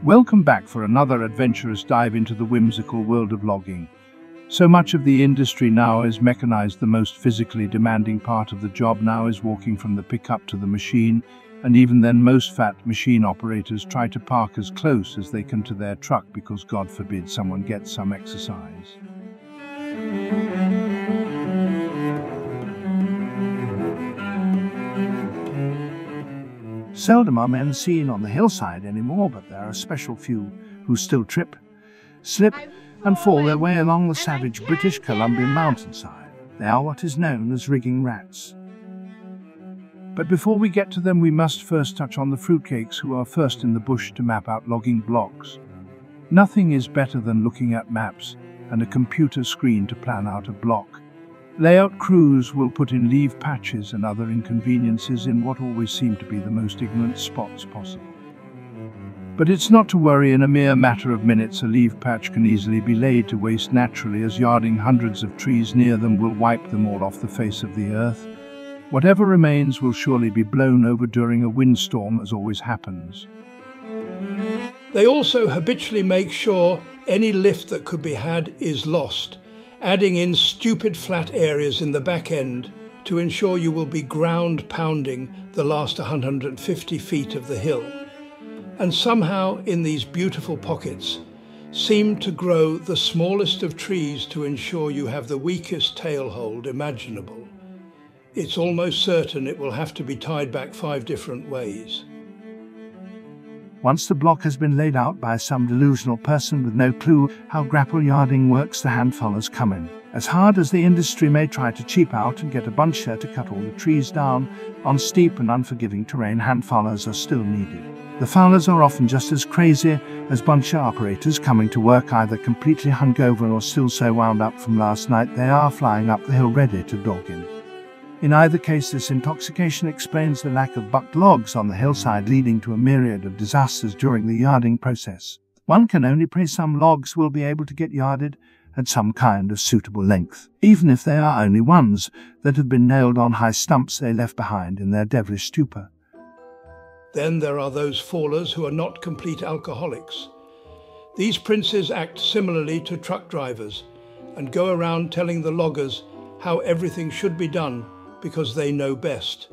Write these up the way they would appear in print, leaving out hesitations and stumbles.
Welcome back for another adventurous dive into the whimsical world of logging. So much of the industry now is mechanized. The most physically demanding part of the job now is walking from the pickup to the machine, and even then most fat machine operators try to park as close as they can to their truck because God forbid someone gets some exercise. Seldom are men seen on the hillside anymore, but there are a special few who still trip, slip, and fall their way along the savage British Columbian mountainside. They are what is known as rigging rats. But before we get to them, we must first touch on the fruitcakes who are first in the bush to map out logging blocks. Nothing is better than looking at maps and a computer screen to plan out a block. Layout crews will put in leaf patches and other inconveniences in what always seem to be the most ignorant spots possible. But it's not to worry. In a mere matter of minutes, a leaf patch can easily be laid to waste naturally, as yarding hundreds of trees near them will wipe them all off the face of the earth. Whatever remains will surely be blown over during a windstorm, as always happens. They also habitually make sure any lift that could be had is lost, adding in stupid flat areas in the back end to ensure you will be ground pounding the last 150 feet of the hill. And somehow in these beautiful pockets seem to grow the smallest of trees to ensure you have the weakest tailhold imaginable. It's almost certain it will have to be tied back 5 different ways. Once the block has been laid out by some delusional person with no clue how grapple yarding works, the handfallers come in. As hard as the industry may try to cheap out and get a buncher to cut all the trees down, on steep and unforgiving terrain, handfallers are still needed. The fowlers are often just as crazy as buncher operators, coming to work either completely hungover or still so wound up from last night they are flying up the hill ready to dog in. In either case, this intoxication explains the lack of bucked logs on the hillside, leading to a myriad of disasters during the yarding process. One can only pray some logs will be able to get yarded at some kind of suitable length, even if they are only ones that have been nailed on high stumps they left behind in their devilish stupor. Then there are those fallers who are not complete alcoholics. These princes act similarly to truck drivers and go around telling the loggers how everything should be done because they know best.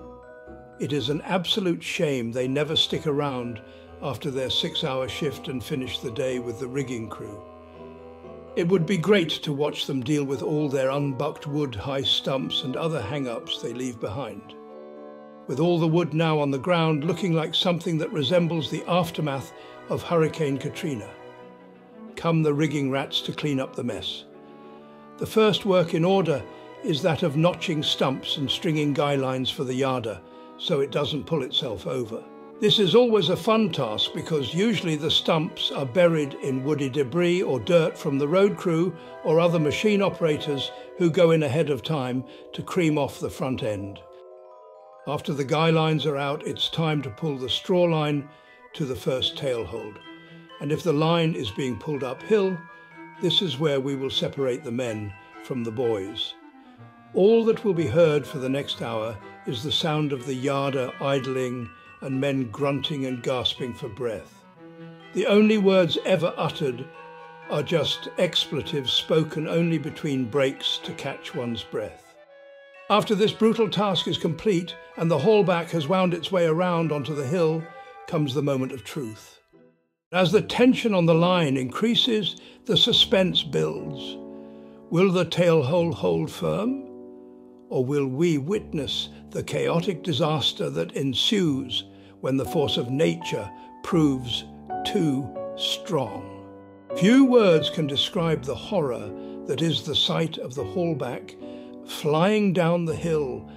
It is an absolute shame they never stick around after their 6-hour shift and finish the day with the rigging crew. It would be great to watch them deal with all their unbucked wood, high stumps and other hang-ups they leave behind. With all the wood now on the ground looking like something that resembles the aftermath of Hurricane Katrina, come the rigging rats to clean up the mess. The first work in order is that of notching stumps and stringing guy lines for the yarder so it doesn't pull itself over. This is always a fun task because usually the stumps are buried in woody debris or dirt from the road crew or other machine operators who go in ahead of time to cream off the front end. After the guy lines are out, it's time to pull the straw line to the first tailhold. And if the line is being pulled uphill, this is where we will separate the men from the boys. All that will be heard for the next hour is the sound of the yarder idling and men grunting and gasping for breath. The only words ever uttered are just expletives spoken only between breaks to catch one's breath. After this brutal task is complete and the haulback has wound its way around onto the hill, comes the moment of truth. As the tension on the line increases, the suspense builds. Will the tailhole hold firm? Or will we witness the chaotic disaster that ensues when the force of nature proves too strong? Few words can describe the horror that is the sight of the haulback flying down the hill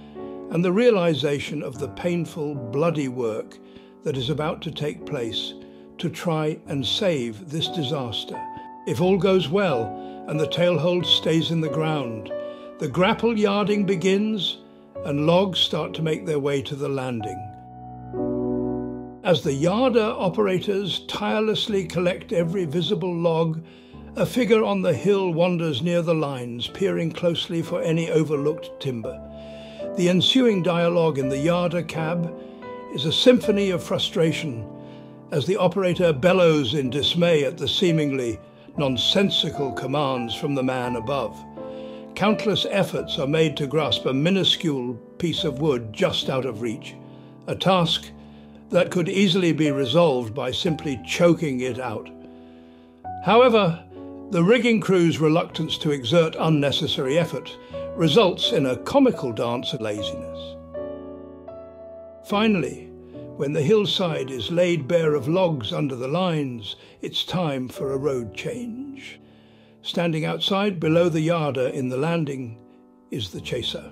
and the realization of the painful, bloody work that is about to take place to try and save this disaster. If all goes well and the tailhold stays in the ground, the grapple yarding begins and logs start to make their way to the landing. As the yarder operators tirelessly collect every visible log, a figure on the hill wanders near the lines, peering closely for any overlooked timber. The ensuing dialogue in the yarder cab is a symphony of frustration as the operator bellows in dismay at the seemingly nonsensical commands from the man above. Countless efforts are made to grasp a minuscule piece of wood just out of reach, a task that could easily be resolved by simply choking it out. However, the rigging crew's reluctance to exert unnecessary effort results in a comical dance of laziness. Finally, when the hillside is laid bare of logs under the lines, it's time for a road change. Standing outside below the yarder in the landing is the chaser.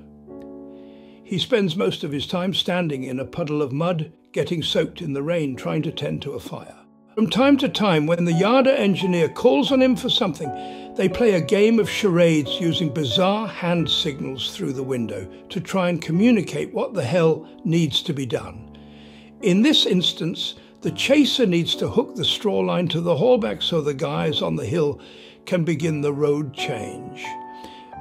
He spends most of his time standing in a puddle of mud, getting soaked in the rain, trying to tend to a fire. From time to time, when the yarder engineer calls on him for something, they play a game of charades using bizarre hand signals through the window to try and communicate what the hell needs to be done. In this instance, the chaser needs to hook the straw line to the haulback so the guys on the hill can begin the road change.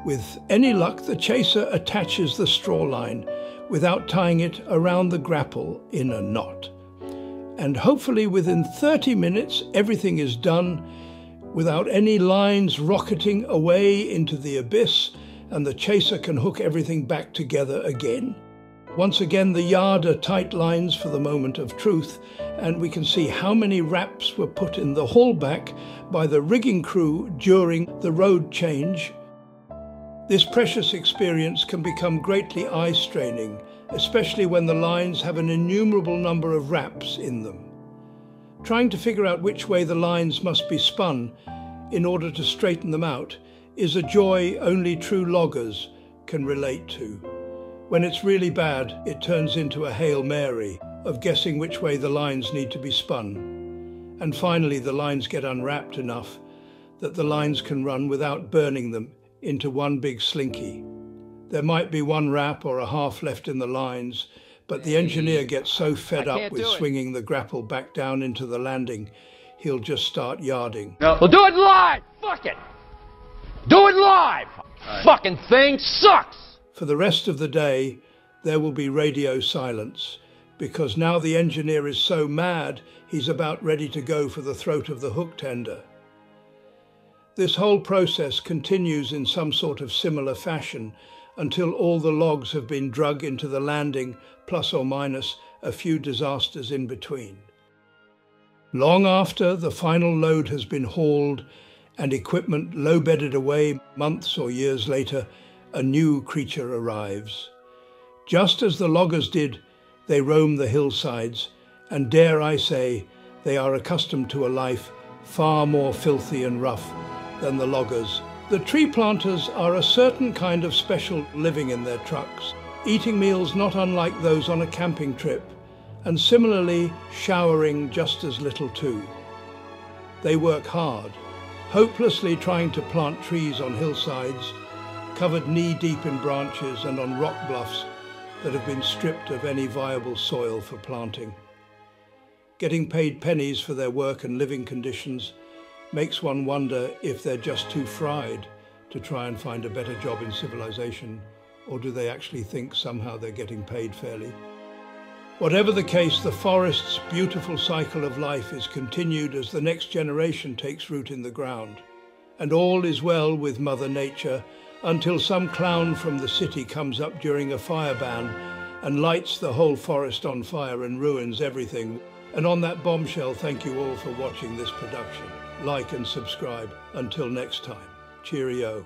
With any luck, the chaser attaches the straw line without tying it around the grapple in a knot. And hopefully within 30 minutes, everything is done without any lines rocketing away into the abyss, and the chaser can hook everything back together again. Once again, the yarder tight lines for the moment of truth, and we can see how many wraps were put in the haulback by the rigging crew during the road change. This precious experience can become greatly eye-straining, especially when the lines have an innumerable number of wraps in them. Trying to figure out which way the lines must be spun in order to straighten them out is a joy only true loggers can relate to. When it's really bad, it turns into a Hail Mary of guessing which way the lines need to be spun. And finally, the lines get unwrapped enough that the lines can run without burning them into one big slinky. There might be one wrap or a half left in the lines, but the engineer gets so fed up with swinging the grapple back down into the landing, he'll just start yarding. No. We'll do it live! Fuck it! Do it live! Right. Fucking thing sucks! For the rest of the day, there will be radio silence, because now the engineer is so mad, he's about ready to go for the throat of the hook tender. This whole process continues in some sort of similar fashion until all the logs have been drug into the landing, plus or minus a few disasters in between. Long after the final load has been hauled and equipment low-bedded away, months or years later, a new creature arrives. Just as the loggers did, they roam the hillsides, and dare I say, they are accustomed to a life far more filthy and rough than the loggers. The tree planters are a certain kind of special living in their trucks, eating meals not unlike those on a camping trip, and similarly showering just as little too. They work hard, hopelessly trying to plant trees on hillsides, covered knee-deep in branches and on rock bluffs that have been stripped of any viable soil for planting. Getting paid pennies for their work and living conditions makes one wonder if they're just too fried to try and find a better job in civilization, or do they actually think somehow they're getting paid fairly? Whatever the case, the forest's beautiful cycle of life is continued as the next generation takes root in the ground. And all is well with Mother Nature until some clown from the city comes up during a fire ban and lights the whole forest on fire and ruins everything. And on that bombshell, thank you all for watching this production. Like and subscribe. Until next time, cheerio.